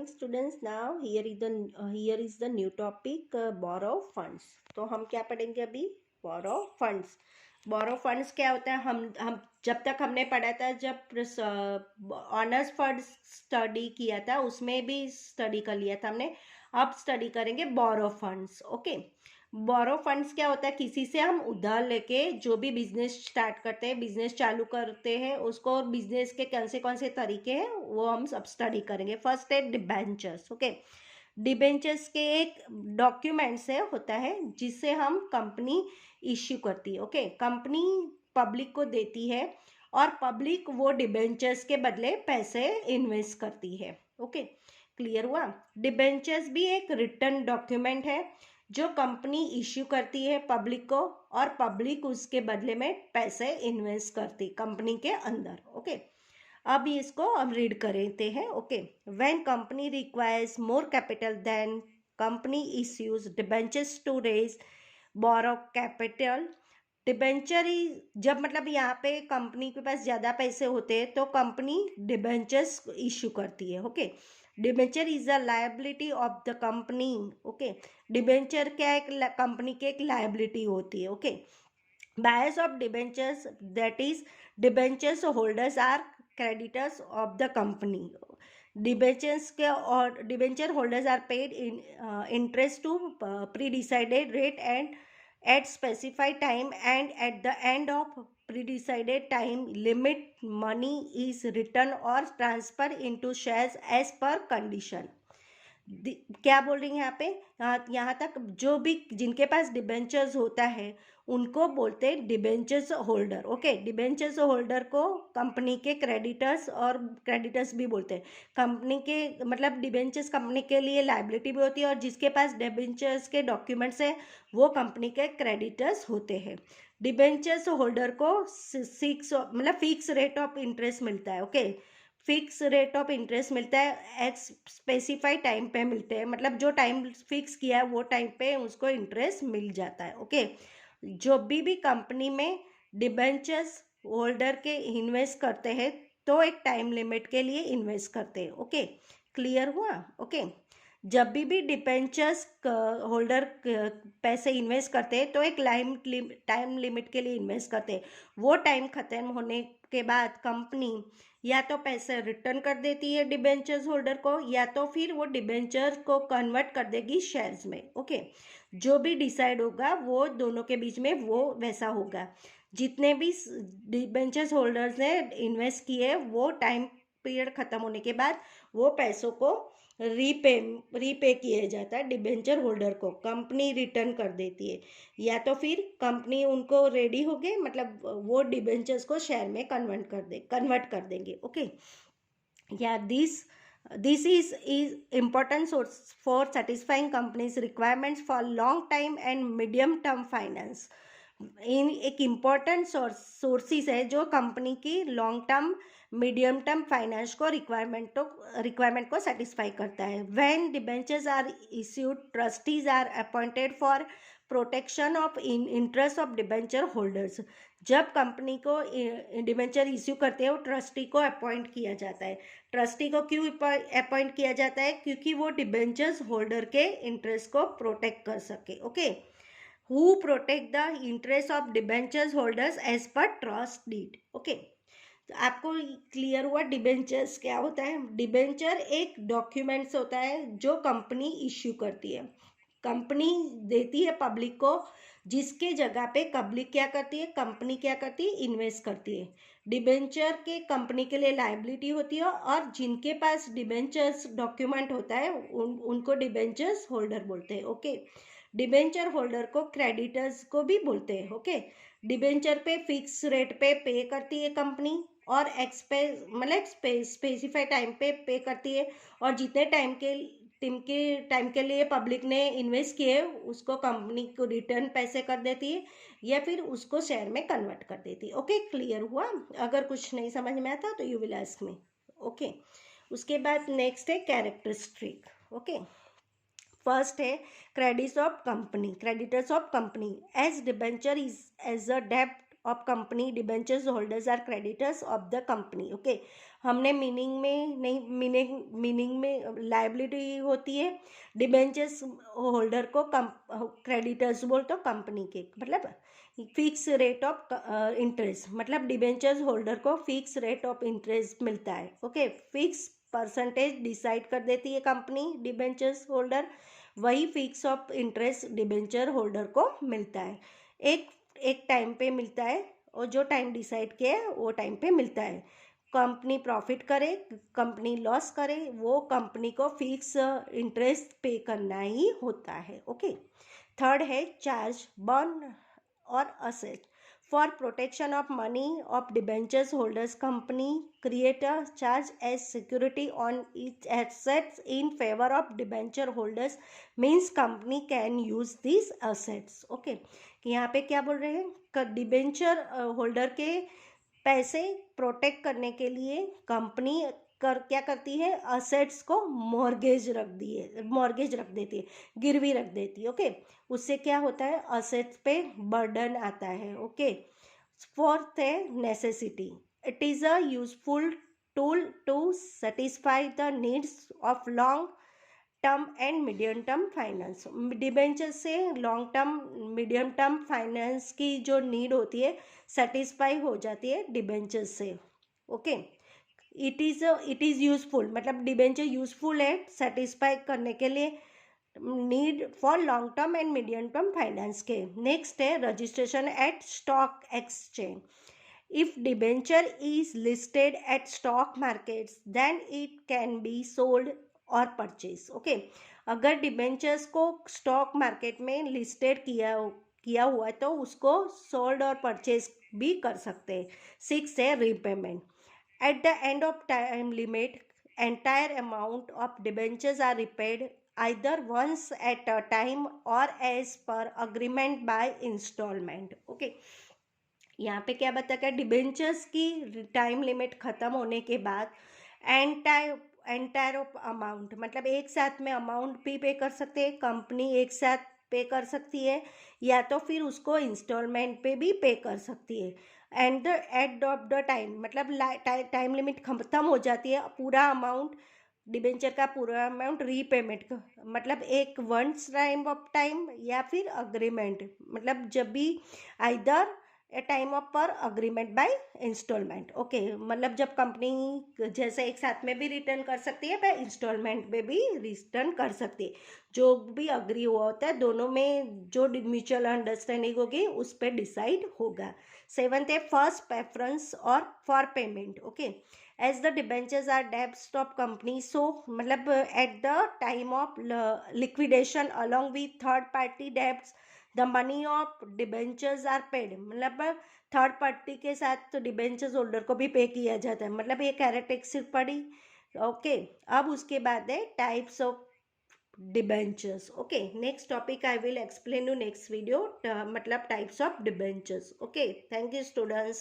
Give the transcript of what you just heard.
morning students. Now here is the new topic, borrow funds. तो हम क्या पढ़ेंगे अभी? borrow funds. borrow funds क्या होता है? हम जब तक हमने पढ़ा था, जब ऑनर्स फंड स्टडी किया था उसमें भी स्टडी कर लिया था हमने. अब स्टडी करेंगे borrow funds. ओके. बोरो फंड्स क्या होता है? किसी से हम उधार लेके जो भी बिजनेस स्टार्ट करते हैं, बिजनेस चालू करते हैं उसको, और बिजनेस के कौन से तरीके हैं वो हम सब स्टडी करेंगे. फर्स्ट है डिबेंचर्स. ओके. डिबेंचर्स के एक डॉक्यूमेंट्स है होता है जिससे हम कंपनी इश्यू करती है. ओके. कंपनी पब्लिक को देती है और पब्लिक वो डिबेंचर्स के बदले पैसे इन्वेस्ट करती है. ओके. क्लियर हुआ? डिबेंचर्स भी एक रिटर्न डॉक्यूमेंट है जो कंपनी इश्यू करती है पब्लिक को, और पब्लिक उसके बदले में पैसे इन्वेस्ट करती कंपनी के अंदर. ओके. अब इसको हम रीड करते हैं. Okay. When company requires more capital then company issues debentures to raise borrow capital. Debenture ही जब मतलब यहाँ पे कंपनी के पास ज़्यादा पैसे होते हैं तो कंपनी डिबेंचर्स इश्यू करती है. Okay. Debenture is a liability of the company. Okay. Debenture क्या एक कंपनी की एक लायबिलिटी होती है. Okay. Buyers of debentures that is debentures holders are creditors of the company. Debentures के और debenture holders are paid in interest to pre decided rate and at specified time, and at the end of pre-decided time limit money is returned or transferred into shares as per condition. क्या बोल रही हैं यहाँ पे? यहाँ तक जो भी जिनके पास डिबेंचर्स होता है उनको बोलते हैं debentures holder. Okay. Debentures holder को कंपनी के क्रेडिटर्स, और क्रेडिटर्स भी बोलते हैं. कंपनी के मतलब डिबेंचर्स कंपनी के लिए लायबिलिटी भी होती है, और जिसके पास डिबेंचर्स के डॉक्यूमेंट्स है वो कंपनी के क्रेडिटर्स होते हैं. डिबेंचर्स होल्डर को फिक्स रेट ऑफ इंटरेस्ट मिलता है. Okay. Fix rate of interest मिलता है, एक्स स्पेसिफाइड टाइम पे मिलते हैं, मतलब जो टाइम फिक्स किया है वो टाइम पे उसको इंटरेस्ट मिल जाता है. ओके. जो भी कंपनी में डिबेंचर्स होल्डर के इन्वेस्ट करते हैं तो एक टाइम लिमिट के लिए इन्वेस्ट करते हैं. ओके. क्लियर हुआ? ओके. जब भी डिबेंचर्स होल्डर पैसे इन्वेस्ट करते हैं तो एक टाइम लिमिट के लिए इन्वेस्ट करते हैं. वो टाइम ख़त्म होने के बाद कंपनी या तो पैसे रिटर्न कर देती है डिबेंचर्स होल्डर को, या तो फिर वो डिबेंचर को कन्वर्ट कर देगी शेयर्स में. ओके. जो भी डिसाइड होगा वो दोनों के बीच में वो वैसा होगा. जितने भी डिबेंचर्स होल्डर्स ने इन्वेस्ट किए वो टाइम पीरियड ख़त्म होने के बाद वो पैसों को रीपे किया जाता है डिबेंचर होल्डर को. कंपनी रिटर्न कर देती है, या तो फिर कंपनी उनको रेडी हो गए मतलब वो डिबेंचर्स को शेयर में कन्वर्ट कर देंगे. ओके. या this is important source for satisfying companies requirements for long time and medium term finance. इन एक इम्पॉर्टेंट सोर्सेस है जो कंपनी की long term medium term finance को रिक्वायरमेंट को सेटिस्फाई करता है. When debentures are issued trustees are appointed for protection of interest of debenture holders. जब कंपनी को डिबेंचर इश्यू करते हैं वो ट्रस्टी को अपॉइंट किया जाता है. ट्रस्टी को क्यों अपॉइंट किया जाता है? क्योंकि वो डिबेंचर्स होल्डर के इंटरेस्ट को प्रोटेक्ट कर सके. Okay. who protect the interest of debentures holders as per trust deed. Okay. तो आपको क्लियर हुआ डिबेंचर्स क्या होता है? डिबेंचर एक डॉक्यूमेंट्स होता है जो कंपनी इश्यू करती है. कंपनी देती है पब्लिक को, जिसके जगह पे पब्लिक क्या करती है, कंपनी क्या करती है, इन्वेस्ट करती है. डिबेंचर के कंपनी के लिए लायबिलिटी होती है, और जिनके पास डिबेंचर्स डॉक्यूमेंट होता है उनको डिबेंचर्स होल्डर बोलते हैं. ओके. डिबेंचर होल्डर को क्रेडिटर्स को भी बोलते हैं. ओके. डिबेंचर पे फिक्स रेट पे करती है कंपनी, और स्पेसिफाइड टाइम पे करती है, और जितने टाइम के लिए पब्लिक ने इन्वेस्ट किए उसको कंपनी को रिटर्न पैसे कर देती है, या फिर उसको शेयर में कन्वर्ट कर देती है. ओके. क्लियर हुआ? अगर कुछ नहीं समझ में आता तो you will ask me. Okay. उसके बाद नेक्स्ट है कैरेक्टरिस्टिक. ओके. फर्स्ट है creditors of company. As debenture is as a डेब्ट of company, debentures holders are creditors of the company. Okay, हमने मीनिंग में नहीं, मीनिंग में लायबिलिटी होती है, डिबेंचर्स होल्डर को क्रेडिटर्स बोल तो कंपनी के, मतलब फिक्स रेट ऑफ इंटरेस्ट, मतलब डिबेंचर्स होल्डर को फिक्स रेट ऑफ इंटरेस्ट मिलता है। ओके, फिक्स परसेंटेज डिसाइड कर देती है कंपनी डिबेंचर्स होल्डर, वही fix of interest debenture holder को मिलता है, एक एक टाइम पे मिलता है, और जो टाइम डिसाइड किया है वो टाइम पे मिलता है। कंपनी प्रॉफिट करे, कंपनी लॉस करे, वो कंपनी को फिक्स इंटरेस्ट पे करना ही होता है। ओके, थर्ड है चार्ज, बॉन्ड और asset. For protection of money of debentures holders, company create a charge as security on its assets in favor of debenture holders, means company can use these assets. Okay, यहाँ पे क्या बोल रहे हैं, debenture holder के पैसे protect करने के लिए कंपनी क्या करती है, असेट्स को मॉर्गेज रख देती है, गिरवी रख देती है। ओके, उससे क्या होता है, असेट्स पे बर्डन आता है। ओके, फोर्थ है necessity, it is a useful tool to satisfy the needs of long term and medium term finance. Debenture से long term, medium term finance की जो नीड होती है सेटिस्फाई हो जाती है डिबेंचर से। ओके, इट इज़ यूजफुल, मतलब डिबेंचर यूजफुल है सेटिस्फाई करने के लिए need for long term and medium term finance के। नेक्स्ट है registration at stock exchange, if debenture is listed at stock markets then it can be sold or purchased। Okay, अगर debentures को stock market में listed किया हुआ है तो उसको सोल्ड और परचेज भी कर सकते हैं। 6 है repayment, at the end of time limit entire amount of debentures are repaid either once at a time or as per agreement by installment। Okay, यहाँ पे क्या बताया क्या, डिबेंचर्स की टाइम लिमिट ख़त्म होने के बाद एंटायर ऑफ अमाउंट, मतलब एक साथ में अमाउंट भी पे कर सकते हैं, कंपनी एक साथ पे कर सकती है, या तो फिर उसको इंस्टॉलमेंट पे भी पे कर सकती है। And the at of the time, मतलब टाइम लिमिट ख़त्म हो जाती है, पूरा अमाउंट डिबेंचर का पूरा अमाउंट रीपेमेंट का, मतलब एक वंस टाइम या फिर अग्रीमेंट, मतलब जब भी आइदर ए टाइम ऑफ पर अग्रीमेंट बाय इंस्टॉलमेंट। ओके, मतलब जब कंपनी जैसे एक साथ में भी रिटर्न कर सकती है, बाय इंस्टॉलमेंट में भी रिटर्न कर सकती है, जो भी अग्री हुआ होता है दोनों में, जो म्यूचुअल अंडरस्टैंडिंग होगी उस पर डिसाइड होगा। 7th है फर्स्ट प्रेफरेंस और for payment. Okay, as the debentures are debts of company, so मतलब at the time of liquidation along with third party debts the money of debentures are paid, मतलब third party के साथ तो debentures holder को भी पे किया जाता है, मतलब ये कैरेक्टरिस्टिक पड़ी। ओके, अब उसके बाद है types of debentures. Okay, next topic I will explain you next video, मतलब types of debentures. Okay, thank you students.